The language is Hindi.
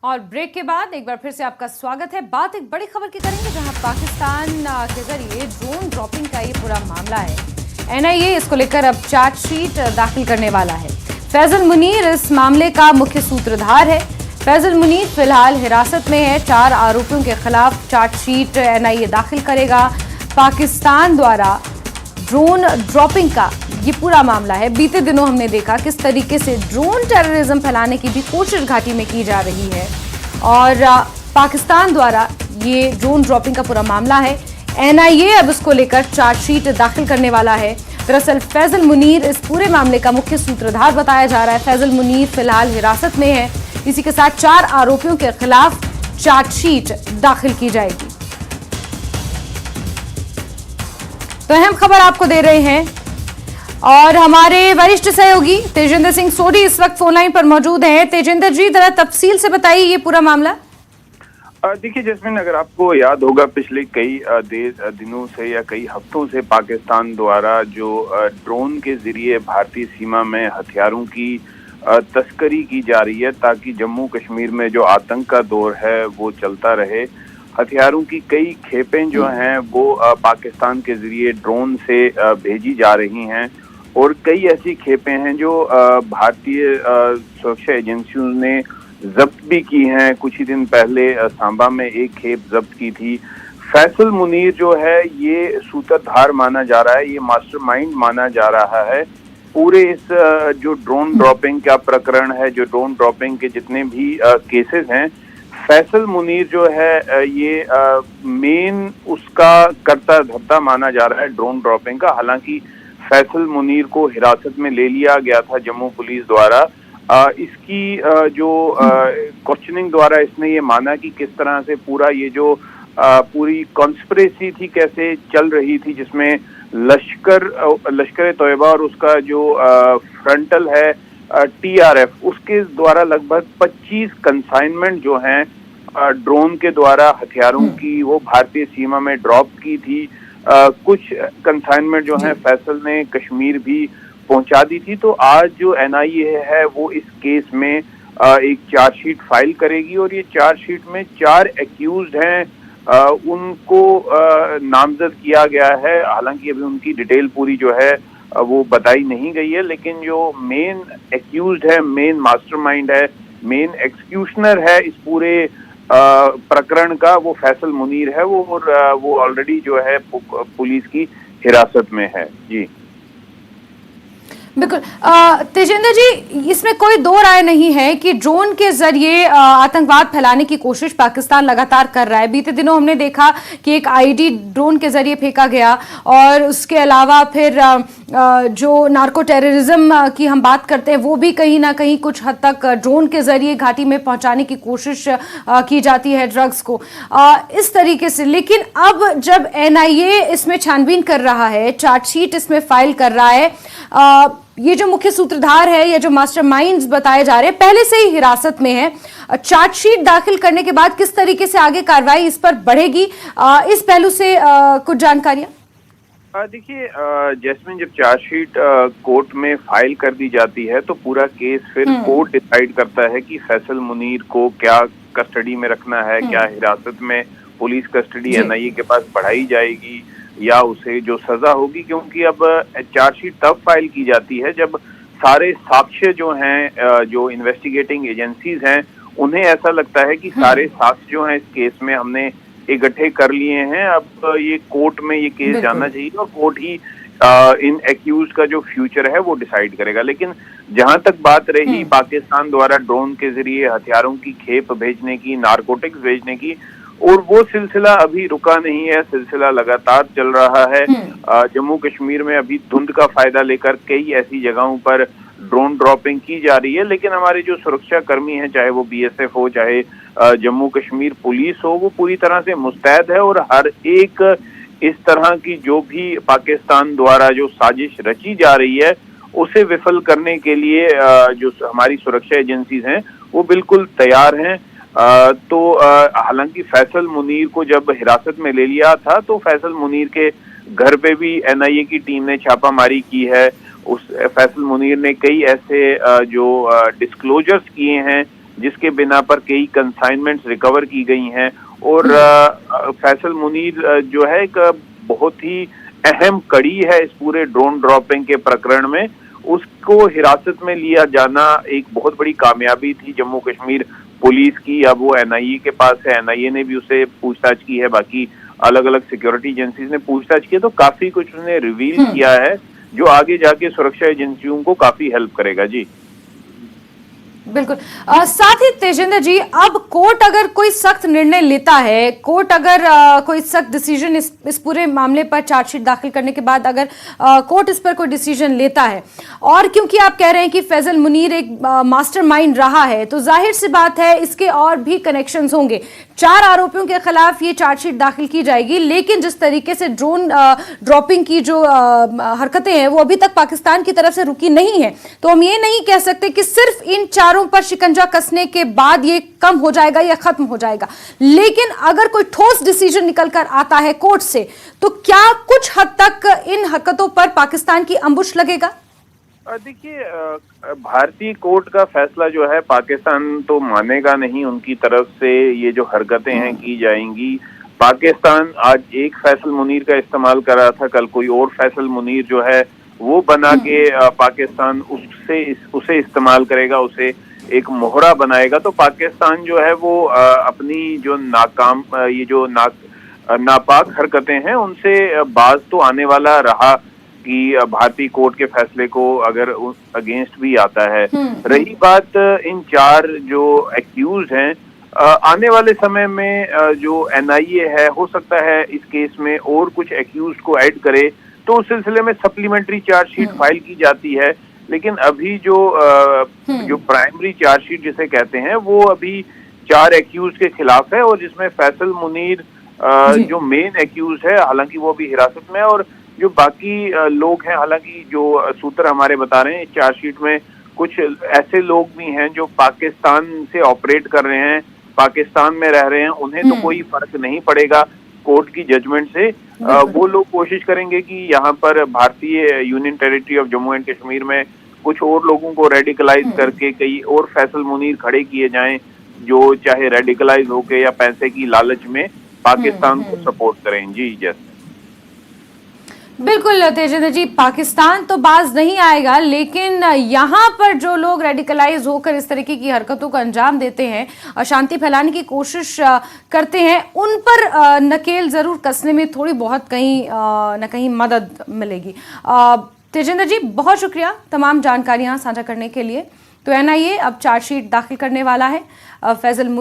और ब्रेक के बाद एक बार फिर से आपका स्वागत है। बात एक बड़ी खबर की करेंगे जहां पाकिस्तान के जरिए ड्रोन ड्रॉपिंग का ये पूरा मामला है। एनआईए इसको लेकर अब चार्जशीट दाखिल करने वाला है। फैजल मुनीर इस मामले का मुख्य सूत्रधार है। फैजल मुनीर फिलहाल हिरासत में है। 4 आरोपियों के खिलाफ चार्जशीट एनआईए दाखिल करेगा। पाकिस्तान द्वारा ड्रोन ड्रॉपिंग का ये पूरा मामला है। बीते दिनों हमने देखा किस तरीके से ड्रोन टेररिज्म फैलाने की भी कोशिश घाटी में की जा रही है और पाकिस्तान द्वारा ये ड्रोन ड्रॉपिंग का पूरा मामला है। एनआईए अब इसको लेकर चार्जशीट दाखिल करने वाला है। दरअसल फैजल मुनीर इस पूरे मामले का मुख्य सूत्रधार बताया जा रहा है। फैजल मुनीर फिलहाल हिरासत में है। इसी के साथ 4 आरोपियों के खिलाफ चार्जशीट दाखिल की जाएगी। तो अहम खबर आपको दे रहे हैं और हमारे वरिष्ठ सहयोगी तेजिंदर सिंह सोढी इस वक्त फोनलाइन पर मौजूद हैं। तेजिंदर जी, जरा तफसील से बताइए ये पूरा मामला। देखिए जैस्मिन, अगर आपको याद होगा पिछले कई दिनों से या कई हफ्तों से पाकिस्तान द्वारा जो ड्रोन के जरिए भारतीय सीमा में हथियारों की तस्करी की जा रही है ताकि जम्मू कश्मीर में जो आतंक का दौर है वो चलता रहे। हथियारों की कई खेपें जो हैं वो पाकिस्तान के जरिए ड्रोन से भेजी जा रही हैं और कई ऐसी खेपें हैं जो भारतीय सुरक्षा एजेंसियों ने जब्त भी की हैं। कुछ ही दिन पहले सांबा में एक खेप जब्त की थी। फैसल मुनीर जो है ये सूत्रधार माना जा रहा है, ये मास्टरमाइंड माना जा रहा है पूरे इस जो ड्रोन ड्रॉपिंग का प्रकरण है, जो ड्रोन ड्रॉपिंग के जितने भी केसेस हैं, फैसल मुनीर जो है ये मेन उसका करता धरता माना जा रहा है ड्रोन ड्रॉपिंग का। हालांकि फैसल मुनीर को हिरासत में ले लिया गया था जम्मू पुलिस द्वारा। इसकी जो क्वेश्चनिंग द्वारा इसने ये माना कि किस तरह से पूरा ये जो पूरी कॉन्स्पिरेसी थी कैसे चल रही थी, जिसमें लश्कर तोयबा और उसका जो फ्रंटल है टीआरएफ, उसके द्वारा लगभग 25 कंसाइनमेंट जो हैं ड्रोन के द्वारा हथियारों की वो भारतीय सीमा में ड्रॉप की थी। कुछ कंसाइनमेंट जो हैं फैसल ने कश्मीर भी पहुंचा दी थी। तो आज जो एनआईए है वो इस केस में एक चार्जशीट फाइल करेगी और ये चार्जशीट में 4 एक्यूज्ड हैं, उनको नामजद किया गया है। हालांकि अभी उनकी डिटेल पूरी जो है वो बताई नहीं गई है, लेकिन जो मेन एक्यूज्ड है, मेन मास्टरमाइंड है, मेन एक्सक्यूशनर है इस पूरे प्रकरण का, वो फैसल मुनीर है। वो ऑलरेडी जो है पुलिस की हिरासत में है। जी बिल्कुल। तेजिंदर जी, इसमें कोई दो राय नहीं है कि ड्रोन के जरिए आतंकवाद फैलाने की कोशिश पाकिस्तान लगातार कर रहा है। बीते दिनों हमने देखा कि एक आईडी ड्रोन के जरिए फेंका गया और उसके अलावा फिर जो नार्को टेररिज्म की हम बात करते हैं वो भी कहीं ना कहीं कुछ हद तक ड्रोन के जरिए घाटी में पहुंचाने की कोशिश की जाती है ड्रग्स को इस तरीके से। लेकिन अब जब एनआईए इसमें छानबीन कर रहा है, चार्जशीट इसमें फाइल कर रहा है, ये जो मुख्य सूत्रधार है या जो मास्टरमाइंड्स बताए जा रहे हैं पहले से ही हिरासत में है, चार्जशीट दाखिल करने के बाद किस तरीके से आगे कार्रवाई इस पर बढ़ेगी, इस पहलू से कुछ जानकारियां। देखिए जैस्मिन, जब चार्जशीट कोर्ट में फाइल कर दी जाती है तो पूरा केस फिर कोर्ट डिसाइड करता है कि फैसल मुनीर को क्या कस्टडी में रखना है, क्या हिरासत में पुलिस कस्टडी एनआईए के पास बढ़ाई जाएगी या उसे जो सजा होगी। क्योंकि अब चार्जशीट तब फाइल की जाती है जब सारे साक्ष्य जो हैं, जो इन्वेस्टिगेटिंग एजेंसीज हैं, उन्हें ऐसा लगता है कि सारे साक्ष्य जो हैं इस केस में हमने इकट्ठे कर लिए हैं। अब ये कोर्ट में ये केस जाना चाहिए और कोर्ट ही इन एक्यूज का जो फ्यूचर है वो डिसाइड करेगा। लेकिन जहां तक बात रही पाकिस्तान द्वारा ड्रोन के जरिए हथियारों की खेप भेजने की, नारकोटिक्स भेजने की, और वो सिलसिला अभी रुका नहीं है, सिलसिला लगातार चल रहा है। जम्मू कश्मीर में अभी धुंध का फायदा लेकर कई ऐसी जगहों पर ड्रोन ड्रॉपिंग की जा रही है। लेकिन हमारे जो सुरक्षा कर्मी हैं, चाहे वो बीएसएफ हो, चाहे जम्मू कश्मीर पुलिस हो, वो पूरी तरह से मुस्तैद है और हर एक इस तरह की जो भी पाकिस्तान द्वारा जो साजिश रची जा रही है उसे विफल करने के लिए जो हमारी सुरक्षा एजेंसीज हैं वो बिल्कुल तैयार हैं। तो हालांकि फैसल मुनीर को जब हिरासत में ले लिया था तो फैसल मुनीर के घर पे भी एनआईए की टीम ने छापामारी की है। उस फैसल मुनीर ने कई ऐसे जो डिस्क्लोजर्स किए हैं जिसके बिना पर कई कंसाइनमेंट्स रिकवर की गई हैं। और फैसल मुनीर जो है एक बहुत ही अहम कड़ी है इस पूरे ड्रोन ड्रॉपिंग के प्रकरण में। उसको हिरासत में लिया जाना एक बहुत बड़ी कामयाबी थी जम्मू कश्मीर पुलिस की। अब वो एनआईए के पास है, एनआईए ने भी उसे पूछताछ की है, बाकी अलग अलग सिक्योरिटी एजेंसीज ने पूछताछ की है, तो काफी कुछ उसने रिवील किया है जो आगे जाके सुरक्षा एजेंसियों को काफी हेल्प करेगा। जी बिल्कुल। साथ ही तेजिंदर जी, अब कोर्ट अगर कोई सख्त निर्णय लेता है, कोर्ट अगर कोई सख्त डिसीजन इस पूरे मामले पर चार्जशीट दाखिल करने के बाद अगर कोर्ट इस पर कोई डिसीजन लेता है, और क्योंकि आप कह रहे हैं कि फैजल मुनीर एक मास्टरमाइंड रहा है, तो जाहिर सी बात है इसके और भी कनेक्शंस होंगे। 4 आरोपियों के खिलाफ ये चार्जशीट दाखिल की जाएगी, लेकिन जिस तरीके से ड्रोन ड्रॉपिंग की जो हरकतें हैं वो अभी तक पाकिस्तान की तरफ से रुकी नहीं है, तो हम ये नहीं कह सकते कि सिर्फ इन चारों पर शिकंजा कसने के बाद ये कम हो जाएगा या खत्म हो जाएगा। लेकिन अगर कोई ठोस डिसीजन निकलकर आता है कोर्ट से, तो क्या कुछ हद तक इन हरकतों पर पाकिस्तान की अंबुश लगेगा? देखिए, भारतीय कोर्ट का फैसला जो है पाकिस्तान तो मानेगा नहीं। उनकी तरफ से ये जो हरकतें हैं की जाएंगी। पाकिस्तान आज एक फैसल मुनीर का इस्तेमाल कर रहा था, कल कोई और फैसल मुनीर जो है वो बना के पाकिस्तान उसे इस्तेमाल करेगा, उसे एक मोहरा बनाएगा। तो पाकिस्तान जो है वो अपनी जो ये जो नापाक हरकतें हैं उनसे बाज तो आने वाला रहा कि भारतीय कोर्ट के फैसले को अगर अगेंस्ट भी आता है। रही बात इन 4 जो एक्यूज हैं, आने वाले समय में जो एनआईए है हो सकता है इस केस में और कुछ एक्यूज को ऐड करे, तो उस सिलसिले में सप्लीमेंट्री चार्जशीट फाइल की जाती है। लेकिन अभी जो प्राइमरी चार्जशीट जिसे कहते हैं वो अभी 4 एक्यूज के खिलाफ है, और जिसमें फैसल मुनीर जो मेन एक्यूज है, हालांकि वो अभी हिरासत में है, और जो बाकी लोग हैं, हालांकि जो सूत्र हमारे बता रहे हैं चार्जशीट में कुछ ऐसे लोग भी हैं जो पाकिस्तान से ऑपरेट कर रहे हैं, पाकिस्तान में रह रहे हैं, उन्हें तो कोई फर्क नहीं पड़ेगा कोर्ट की जजमेंट से। वो लोग कोशिश करेंगे कि यहाँ पर भारतीय union territory of Jammu and Kashmir में कुछ और लोगों को रेडिकलाइज करके कई और फैसल मुनीर खड़े किए जाएं, जो चाहे रेडिकलाइज होके या पैसे की लालच में पाकिस्तान को सपोर्ट करें। जी जैसे बिल्कुल तेजिंदर जी, पाकिस्तान तो बाज नहीं आएगा, लेकिन यहाँ पर जो लोग रेडिकलाइज होकर इस तरीके की हरकतों को अंजाम देते हैं, अशांति फैलाने की कोशिश करते हैं, उन पर नकेल जरूर कसने में थोड़ी बहुत कहीं न कहीं मदद मिलेगी। तेजिंदर जी, बहुत शुक्रिया तमाम जानकारियां साझा करने के लिए। तो एनआईए अब चार्जशीट दाखिल करने वाला है। फैजल मुनीर